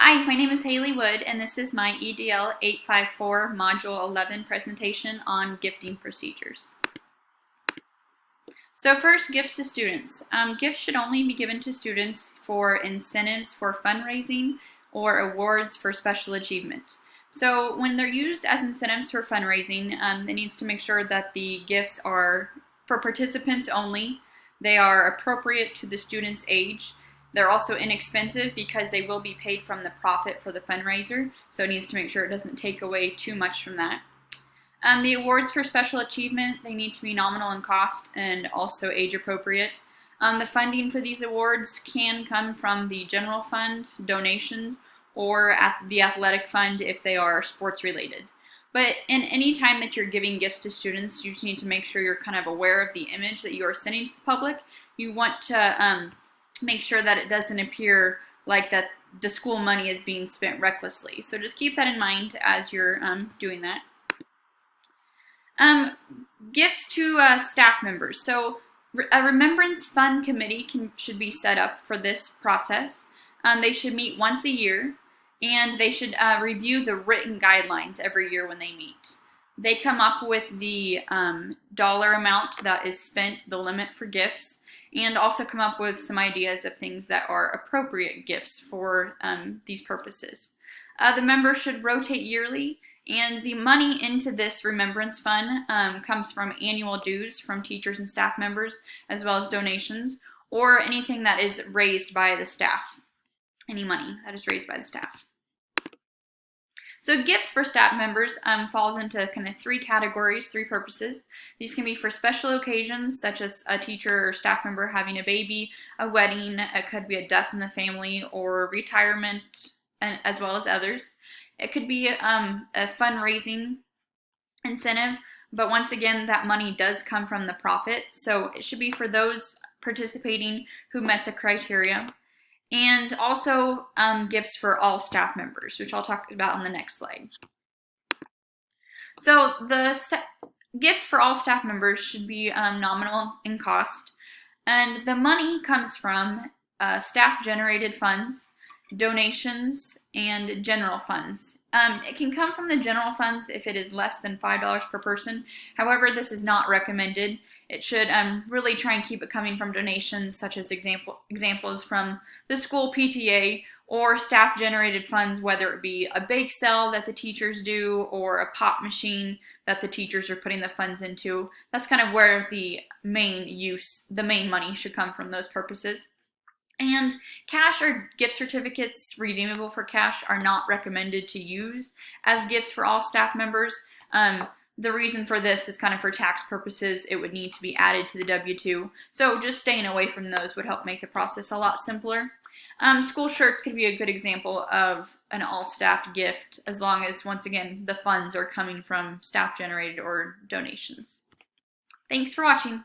Hi, my name is Haley Wood, and this is my EDL 854 Module 11 presentation on gifting procedures. So first, gifts to students. Gifts should only be given to students for incentives for fundraising or awards for special achievement. So when they're used as incentives for fundraising, it needs to make sure that the gifts are for participants only, they are appropriate to the student's age. They're also inexpensive because they will be paid from the profit for the fundraiser, so it needs to make sure it doesn't take away too much from that. The awards for special achievement, they need to be nominal in cost and also age appropriate. The funding for these awards can come from the general fund, donations, or at the athletic fund if they are sports related. But in any time that you're giving gifts to students, you just need to make sure you're kind of aware of the image that you are sending to the public. You want to make sure that it doesn't appear like that the school money is being spent recklessly. So just keep that in mind as you're doing that. Gifts to staff members. So a remembrance fund committee should be set up for this process. They should meet once a year, and they should review the written guidelines every year when they meet. They come up with the dollar amount that is spent, the limit for gifts, and also come up with some ideas of things that are appropriate gifts for these purposes. The members should rotate yearly, and the money into this remembrance fund comes from annual dues from teachers and staff members, as well as donations, or anything that is raised by the staff. Any money that is raised by the staff. So gifts for staff members falls into kind of three categories, three purposes. These can be for special occasions, such as a teacher or staff member having a baby, a wedding, it could be a death in the family, or retirement, as well as others. It could be a fundraising incentive, but once again, that money does come from the profit, so it should be for those participating who met the criteria. And also gifts for all staff members, which I'll talk about on the next slide. So the gifts for all staff members should be nominal in cost, and the money comes from staff-generated funds, donations, and general funds. It can come from the general funds if it is less than $5 per person. However, this is not recommended. It should really try and keep it coming from donations, such as examples from the school PTA or staff-generated funds, whether it be a bake sale that the teachers do or a pop machine that the teachers are putting the funds into. That's kind of where the main money should come from, those purposes. And cash or gift certificates redeemable for cash are not recommended to use as gifts for all staff members. The reason for this is kind of for tax purposes. It would need to be added to the W-2. So just staying away from those would help make the process a lot simpler. School shirts could be a good example of an all-staff gift, as long as, once again, the funds are coming from staff-generated or donations. Thanks for watching.